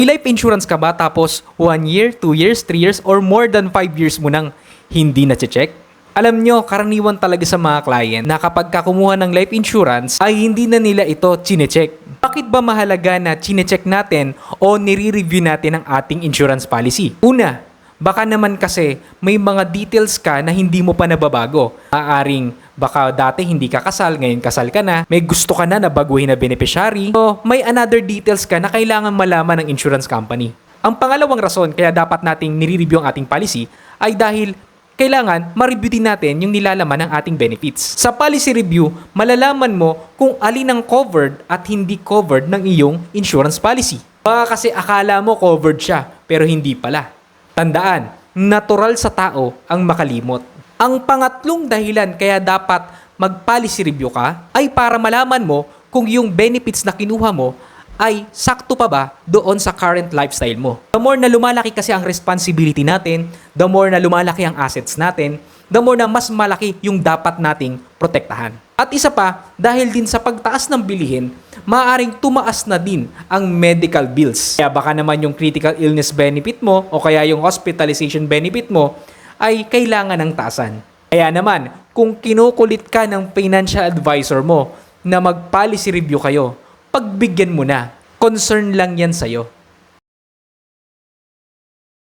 May life insurance ka ba tapos 1 year, 2 years, 3 years, or more than 5 years mo nang hindi na-check? Alam nyo, karaniwan talaga sa mga client na kapag kumuha ng life insurance ay hindi na nila ito chinecheck. Bakit ba mahalaga na chinecheck natin o nire-review natin ang ating insurance policy? Una, baka naman kasi may mga details ka na hindi mo pa nababago. Maaring baka dati hindi ka kasal, ngayon kasal ka na, may gusto ka na baguhin na beneficiary, o may another details ka na kailangan malaman ng insurance company. Ang pangalawang rason kaya dapat nating nire-review ang ating policy ay dahil kailangan ma-review din natin yung nilalaman ng ating benefits. Sa policy review, malalaman mo kung alin ang covered at hindi covered ng iyong insurance policy. Baka kasi akala mo covered siya, pero hindi pala. Tandaan, natural sa tao ang makalimot. Ang pangatlong dahilan kaya dapat mag-policy review ka ay para malaman mo kung yung benefits na kinuha mo ay sakto pa ba doon sa current lifestyle mo. The more na lumalaki kasi ang responsibility natin, the more na lumalaki ang assets natin, the more na mas malaki yung dapat nating protektahan. At isa pa, dahil din sa pagtaas ng bilihin, maaaring tumaas na din ang medical bills. Kaya baka naman yung critical illness benefit mo o kaya yung hospitalization benefit mo ay kailangan ng taasan. Kaya naman, kung kinukulit ka ng financial advisor mo na mag-policy review kayo, pagbigyan mo na. Concern lang yan sa'yo.